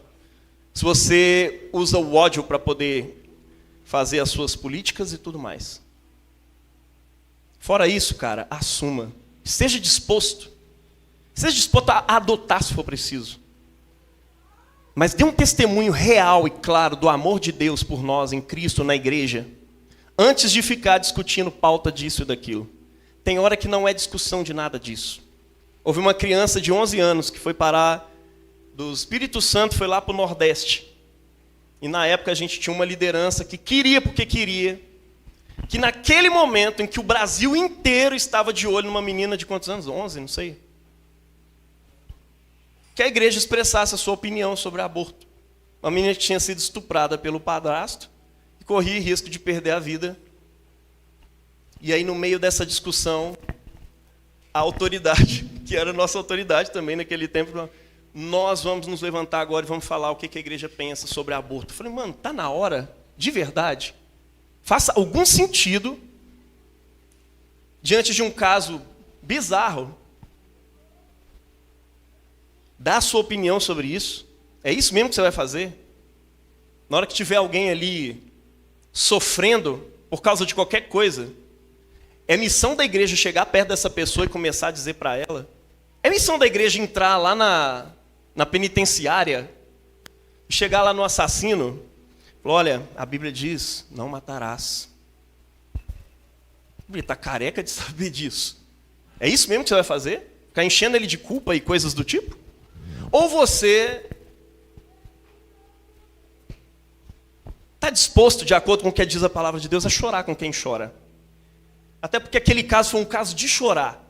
se você usa o ódio para poder fazer as suas políticas e tudo mais. Fora isso, cara, assuma. Seja disposto a adotar se for preciso. Mas dê um testemunho real e claro do amor de Deus por nós em Cristo, na igreja, antes de ficar discutindo pauta disso e daquilo. Tem hora que não é discussão de nada disso. Houve uma criança de 11 anos que foi parar do Espírito Santo, foi lá para o Nordeste. E na época a gente tinha uma liderança que queria porque queria, que naquele momento em que o Brasil inteiro estava de olho numa menina de quantos anos? 11, não sei. Que a igreja expressasse a sua opinião sobre aborto. Uma menina que tinha sido estuprada pelo padrasto e corria risco de perder a vida. E aí, no meio dessa discussão, a autoridade, que era a nossa autoridade também naquele tempo, nós vamos nos levantar agora e vamos falar o que a igreja pensa sobre aborto. Eu falei, mano, tá na hora, de verdade. Faça algum sentido diante de um caso bizarro. Dá a sua opinião sobre isso. É isso mesmo que você vai fazer? Na hora que tiver alguém ali sofrendo por causa de qualquer coisa, é missão da igreja chegar perto dessa pessoa e começar a dizer para ela? É missão da igreja entrar lá na penitenciária e chegar lá no assassino? Falar, olha, a Bíblia diz, não matarás. Ele está careca de saber disso. É isso mesmo que você vai fazer? Ficar enchendo ele de culpa e coisas do tipo? Ou você está disposto, de acordo com o que diz a palavra de Deus, a chorar com quem chora? Até porque aquele caso foi um caso de chorar.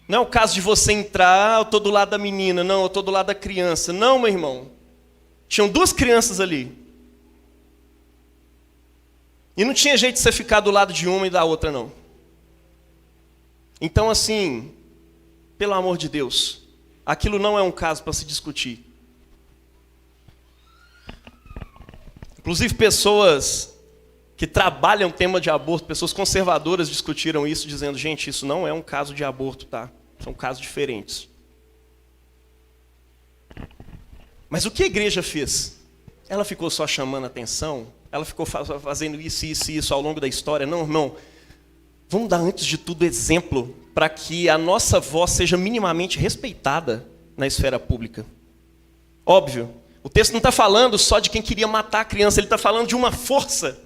Não é o caso de você entrar, eu estou do lado da menina, não, eu estou do lado da criança. Não, meu irmão. Tinham duas crianças ali. E não tinha jeito de você ficar do lado de uma e da outra, não. Então, assim, pelo amor de Deus, aquilo não é um caso para se discutir. Inclusive, pessoas que trabalham o tema de aborto, pessoas conservadoras discutiram isso, dizendo, gente, isso não é um caso de aborto, tá? São casos diferentes. Mas o que a igreja fez? Ela ficou só chamando atenção? Ela ficou fazendo isso ao longo da história? Não, irmão. Vamos dar, antes de tudo, exemplo para que a nossa voz seja minimamente respeitada na esfera pública. Óbvio, o texto não está falando só de quem queria matar a criança, ele está falando de uma força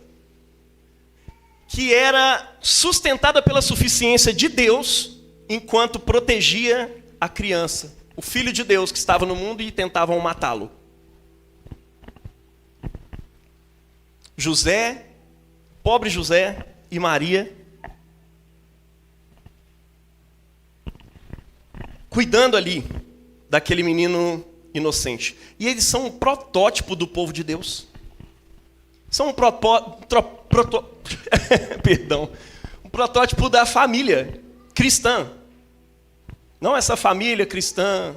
que era sustentada pela suficiência de Deus enquanto protegia a criança, o Filho de Deus que estava no mundo e tentavam matá-lo. José, pobre José e Maria, cuidando ali daquele menino inocente. E eles são um protótipo do povo de Deus. São um protótipo da família cristã. Não essa família cristã,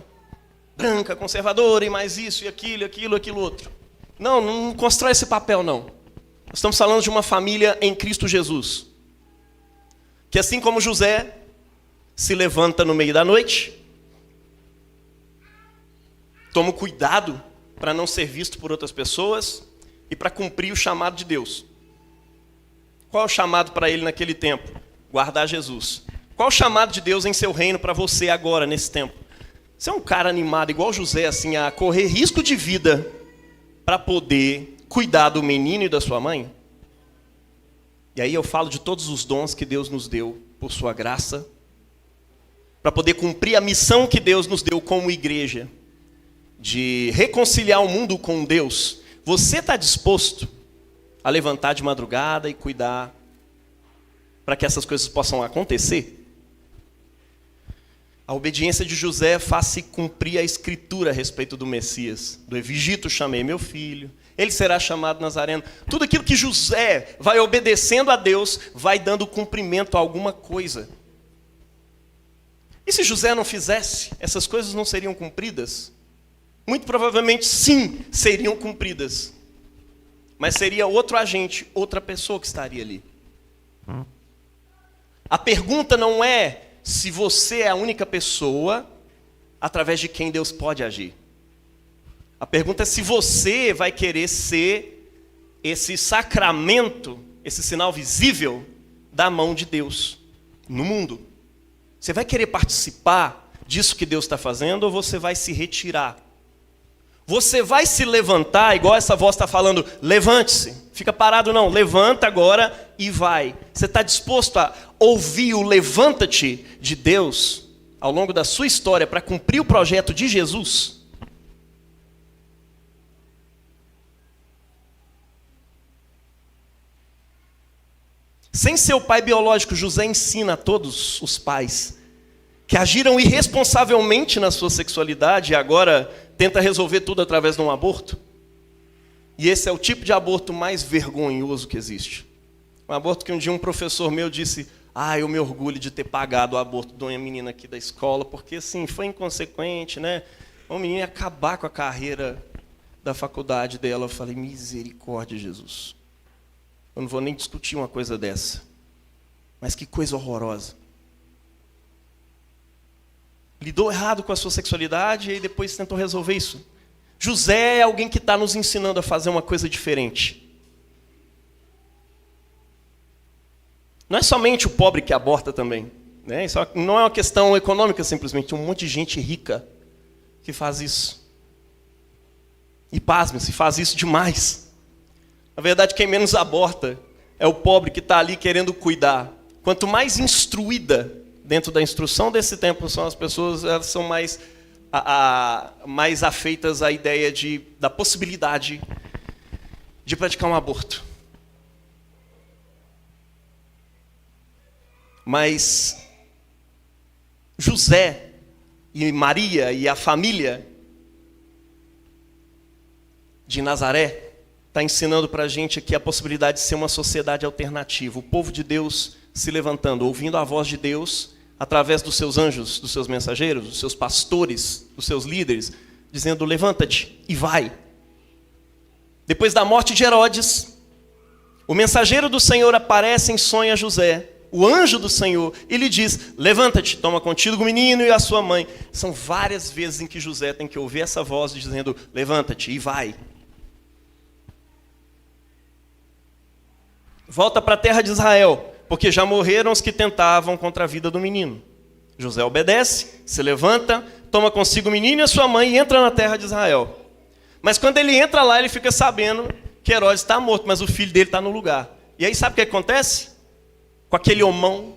branca, conservadora, e mais isso, e aquilo outro. Não constrói esse papel, não. Nós estamos falando de uma família em Cristo Jesus. Que assim como José se levanta no meio da noite, toma cuidado para não ser visto por outras pessoas e para cumprir o chamado de Deus. Qual é o chamado para ele naquele tempo? Guardar Jesus. Qual é o chamado de Deus em seu reino para você agora, nesse tempo? Você é um cara animado, igual José, assim, a correr risco de vida para poder cuidar do menino e da sua mãe? E aí eu falo de todos os dons que Deus nos deu por sua graça. para poder cumprir a missão que Deus nos deu como igreja, de reconciliar o mundo com Deus, você está disposto a levantar de madrugada e cuidar para que essas coisas possam acontecer? A obediência de José faz-se cumprir a escritura a respeito do Messias. Do Egito chamei meu filho, ele será chamado Nazareno. Tudo aquilo que José vai obedecendo a Deus, vai dando cumprimento a alguma coisa. E se José não fizesse, essas coisas não seriam cumpridas? Muito provavelmente sim, seriam cumpridas. Mas seria outro agente, outra pessoa que estaria ali. A pergunta não é se você é a única pessoa através de quem Deus pode agir. A pergunta é se você vai querer ser esse sacramento, esse sinal visível da mão de Deus no mundo. Você vai querer participar disso que Deus está fazendo ou você vai se retirar? Você vai se levantar, igual essa voz está falando, levante-se, fica parado não, levanta agora e vai. Você está disposto a ouvir o levanta-te de Deus ao longo da sua história para cumprir o projeto de Jesus? Sem seu pai biológico, José ensina a todos os pais que agiram irresponsavelmente na sua sexualidade e agora tenta resolver tudo através de um aborto. E esse é o tipo de aborto mais vergonhoso que existe. Um aborto que um dia um professor meu disse, eu me orgulho de ter pagado o aborto de uma menina aqui da escola, porque assim, foi inconsequente, né? Uma menina ia acabar com a carreira da faculdade dela. Eu falei, misericórdia, Jesus. Eu não vou nem discutir uma coisa dessa. Mas que coisa horrorosa. Lidou errado com a sua sexualidade e depois tentou resolver isso. José é alguém que está nos ensinando a fazer uma coisa diferente. Não é somente o pobre que aborta também. Né? Isso não é uma questão econômica simplesmente. Um monte de gente rica que faz isso. E pasme-se, faz isso demais. Na verdade, quem menos aborta é o pobre que está ali querendo cuidar. Quanto mais instruída dentro da instrução desse tempo são as pessoas, elas são mais afeitas à ideia da possibilidade de praticar um aborto. Mas José e Maria e a família de Nazaré está ensinando para a gente aqui a possibilidade de ser uma sociedade alternativa. O povo de Deus se levantando, ouvindo a voz de Deus, através dos seus anjos, dos seus mensageiros, dos seus pastores, dos seus líderes, dizendo, levanta-te e vai. Depois da morte de Herodes, o mensageiro do Senhor aparece em sonho a José, o anjo do Senhor, e lhe diz, levanta-te, toma contigo o menino e a sua mãe. São várias vezes em que José tem que ouvir essa voz dizendo, levanta-te e vai. Volta para a terra de Israel, porque já morreram os que tentavam contra a vida do menino. José obedece, se levanta, toma consigo o menino e a sua mãe e entra na terra de Israel. Mas quando ele entra lá, ele fica sabendo que Herodes está morto, mas o filho dele está no lugar. E aí sabe o que acontece? Com aquele homão,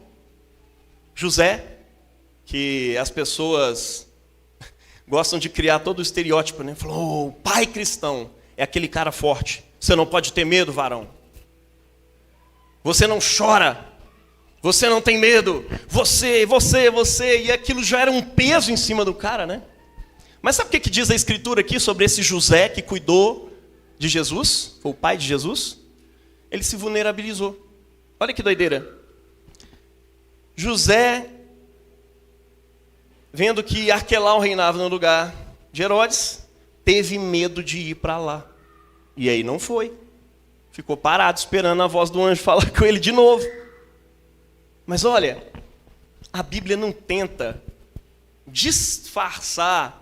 José, que as pessoas gostam de criar todo o estereótipo, né? Falou, o pai cristão é aquele cara forte. Você não pode ter medo, varão. Você não chora, você não tem medo, você, e aquilo já era um peso em cima do cara, né? Mas sabe o que diz a Escritura aqui sobre esse José que cuidou de Jesus? Foi o pai de Jesus? Ele se vulnerabilizou. Olha que doideira. José, vendo que Arquelau reinava no lugar de Herodes, teve medo de ir para lá. E aí não foi. Ficou parado esperando a voz do anjo falar com ele de novo. Mas olha, a Bíblia não tenta disfarçar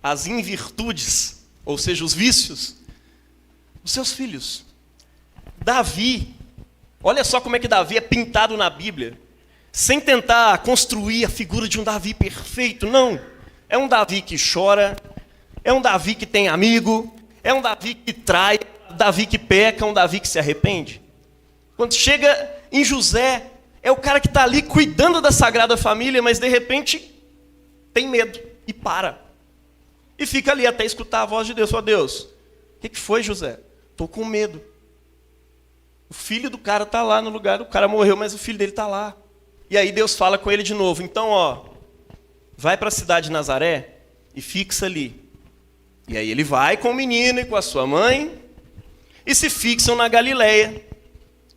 as invirtudes, ou seja, os vícios, dos seus filhos. Davi, olha só como é que Davi é pintado na Bíblia, sem tentar construir a figura de um Davi perfeito, não. É um Davi que chora, é um Davi que tem amigo, é um Davi que trai, Davi que peca, um Davi que se arrepende. Quando chega em José, É o cara que está ali cuidando da Sagrada Família, mas de repente tem medo e para. E fica ali até escutar a voz de Deus. Ó Deus, o que foi, José? Estou com medo. O filho do cara está lá no lugar, o cara morreu, mas o filho dele está lá. E aí Deus fala com ele de novo. Então, ó, vai para a cidade de Nazaré e fixa ali. E aí ele vai com o menino e com a sua mãe e se fixam na Galileia,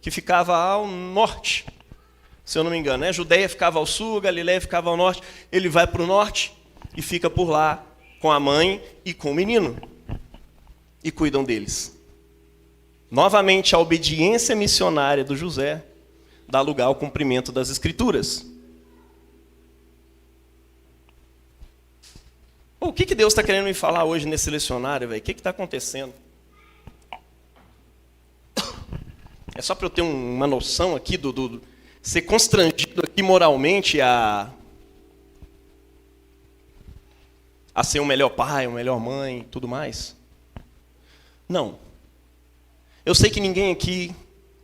que ficava ao norte, se eu não me engano, né? Judeia ficava ao sul, Galileia ficava ao norte. Ele vai para o norte e fica por lá com a mãe e com o menino. E cuidam deles. Novamente, a obediência missionária do José dá lugar ao cumprimento das Escrituras. O que Deus está querendo me falar hoje nesse lecionário, velho? O que está acontecendo? É só para eu ter uma noção aqui do ser constrangido aqui moralmente a ser um melhor pai, uma melhor mãe, tudo mais? Não. Eu sei que ninguém aqui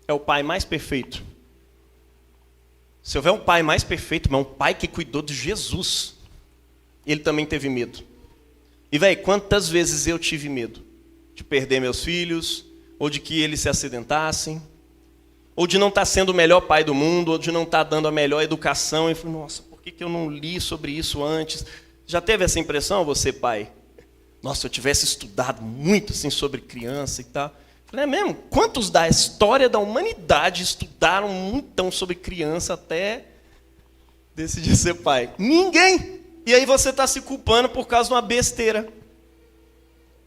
é o pai mais perfeito. Se houver um pai mais perfeito, mas um pai que cuidou de Jesus, ele também teve medo. E, velho, quantas vezes eu tive medo de perder meus filhos, ou de que eles se acidentassem, ou de não estar sendo o melhor pai do mundo, ou de não estar dando a melhor educação. E falei, nossa, por que eu não li sobre isso antes? Já teve essa impressão, você, pai? Nossa, se eu tivesse estudado muito assim, sobre criança e tal. Falei, é mesmo? Quantos da história da humanidade estudaram muito sobre criança até decidir ser pai? Ninguém! E aí você está se culpando por causa de uma besteira.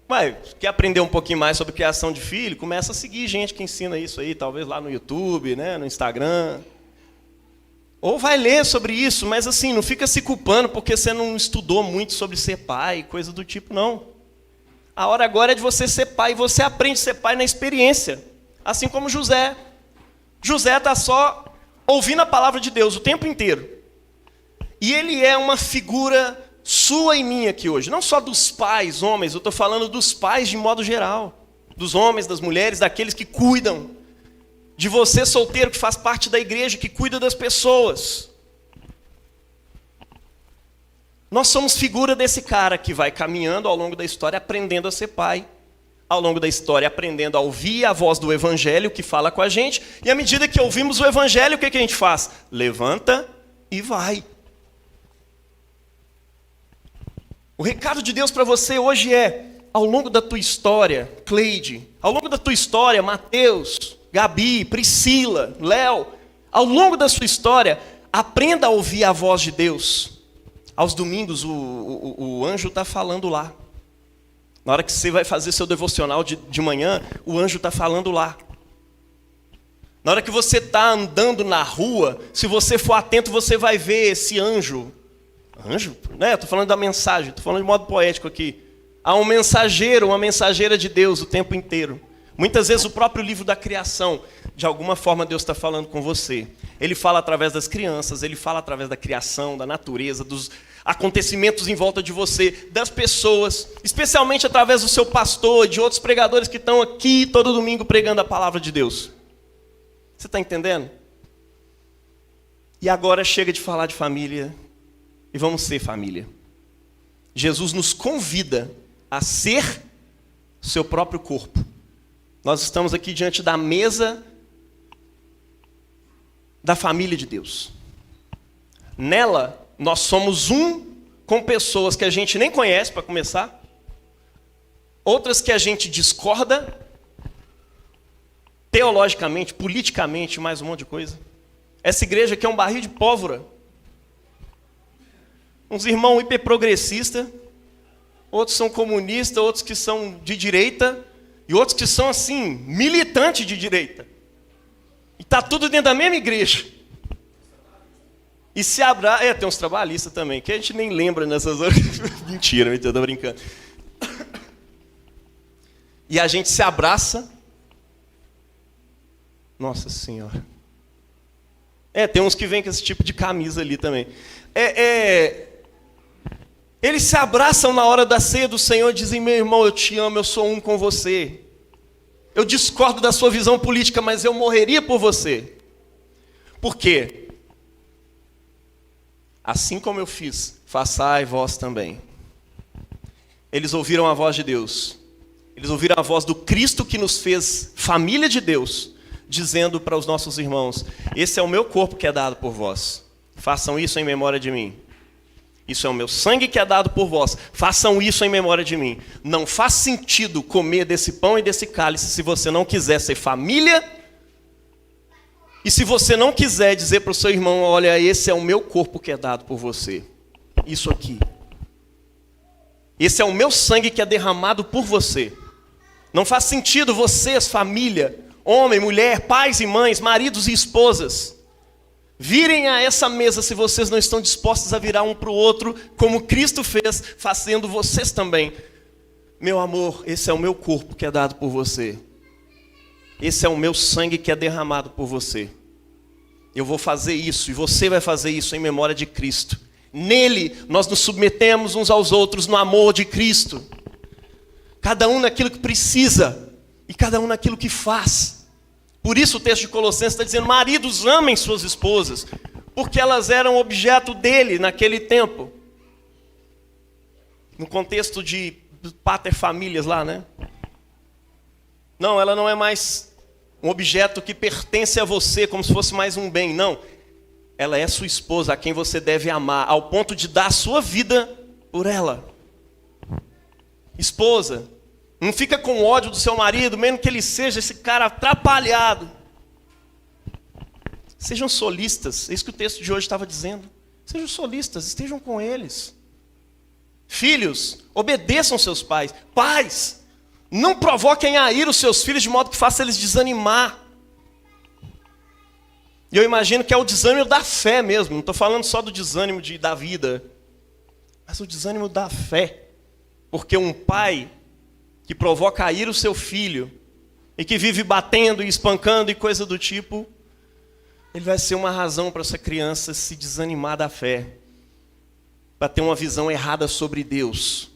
Mas, quer aprender um pouquinho mais sobre criação de filho? Começa a seguir gente que ensina isso aí, talvez lá no YouTube, né, no Instagram. Ou vai ler sobre isso, mas assim, não fica se culpando porque você não estudou muito sobre ser pai, coisa do tipo, não. A hora agora é de você ser pai, e você aprende a ser pai na experiência. Assim como José. José está só ouvindo a palavra de Deus o tempo inteiro. E ele é uma figura sua e minha aqui hoje. Não só dos pais, homens, eu estou falando dos pais de modo geral. Dos homens, das mulheres, daqueles que cuidam. De você solteiro que faz parte da igreja, que cuida das pessoas. Nós somos figura desse cara que vai caminhando ao longo da história, aprendendo a ser pai. Ao longo da história, aprendendo a ouvir a voz do Evangelho que fala com a gente. E à medida que ouvimos o Evangelho, o que a gente faz? Levanta e vai. O recado de Deus para você hoje é, ao longo da tua história, Cleide, ao longo da tua história, Mateus, Gabi, Priscila, Léo, ao longo da sua história, aprenda a ouvir a voz de Deus. Aos domingos, o anjo está falando lá. Na hora que você vai fazer seu devocional de manhã, o anjo está falando lá. Na hora que você está andando na rua, se você for atento, você vai ver esse anjo. Anjo? Né? Estou falando da mensagem, estou falando de modo poético aqui. Há um mensageiro, uma mensageira de Deus o tempo inteiro. Muitas vezes o próprio livro da criação, de alguma forma Deus está falando com você. Ele fala através das crianças, ele fala através da criação, da natureza, dos acontecimentos em volta de você, das pessoas, especialmente através do seu pastor, de outros pregadores que estão aqui todo domingo pregando a palavra de Deus. Você está entendendo? E agora chega de falar de família e vamos ser família. Jesus nos convida a ser seu próprio corpo. Nós estamos aqui diante da mesa da família de Deus. Nela, nós somos um com pessoas que a gente nem conhece, para começar. Outras que a gente discorda, teologicamente, politicamente, mais um monte de coisa. Essa igreja aqui é um barril de pólvora. Uns irmãos hiperprogressistas, outros são comunistas, outros que são de direita, e outros que são, assim, militantes de direita. E está tudo dentro da mesma igreja. E se abraça... tem uns trabalhistas também, que a gente nem lembra nessas horas. Mentira, eu estou brincando. E a gente se abraça. Nossa Senhora. Tem uns que vêm com esse tipo de camisa ali também. Eles se abraçam na hora da ceia do Senhor e dizem, meu irmão, eu te amo, eu sou um com você. Eu discordo da sua visão política, mas eu morreria por você. Por quê? assim como eu fiz, façai vós também. Eles ouviram a voz de Deus. Eles ouviram a voz do Cristo que nos fez família de Deus, dizendo para os nossos irmãos: esse é o meu corpo que é dado por vós. Façam isso em memória de mim. Isso é o meu sangue que é dado por vós. Façam isso em memória de mim. Não faz sentido comer desse pão e desse cálice se você não quiser ser família. E se você não quiser dizer para o seu irmão: olha, esse é o meu corpo que é dado por você. Isso aqui. Esse é o meu sangue que é derramado por você. Não faz sentido vocês, família, homem, mulher, pais e mães, maridos e esposas, virem a essa mesa se vocês não estão dispostos a virar um para o outro, como Cristo fez, fazendo vocês também. Meu amor, esse é o meu corpo que é dado por você. Esse é o meu sangue que é derramado por você. Eu vou fazer isso e você vai fazer isso em memória de Cristo. Nele nós nos submetemos uns aos outros no amor de Cristo. Cada um naquilo que precisa e cada um naquilo que faz. Por isso o texto de Colossenses está dizendo: maridos, amem suas esposas, porque elas eram objeto dele naquele tempo. No contexto de pater famílias lá, né? Não, ela não é mais um objeto que pertence a você, como se fosse mais um bem, não. Ela é sua esposa, a quem você deve amar, ao ponto de dar a sua vida por ela. Esposa, não fica com ódio do seu marido, mesmo que ele seja esse cara atrapalhado. Sejam solistas, é isso que o texto de hoje estava dizendo. Sejam solistas, estejam com eles. Filhos, obedeçam seus pais. Pais, não provoquem a ira os seus filhos de modo que faça eles desanimar. E eu imagino que é o desânimo da fé mesmo. Não estou falando só do desânimo da vida, mas o desânimo da fé. Porque um pai que provoca a ira o seu filho e que vive batendo e espancando e coisa do tipo, ele vai ser uma razão para essa criança se desanimar da fé, para ter uma visão errada sobre Deus.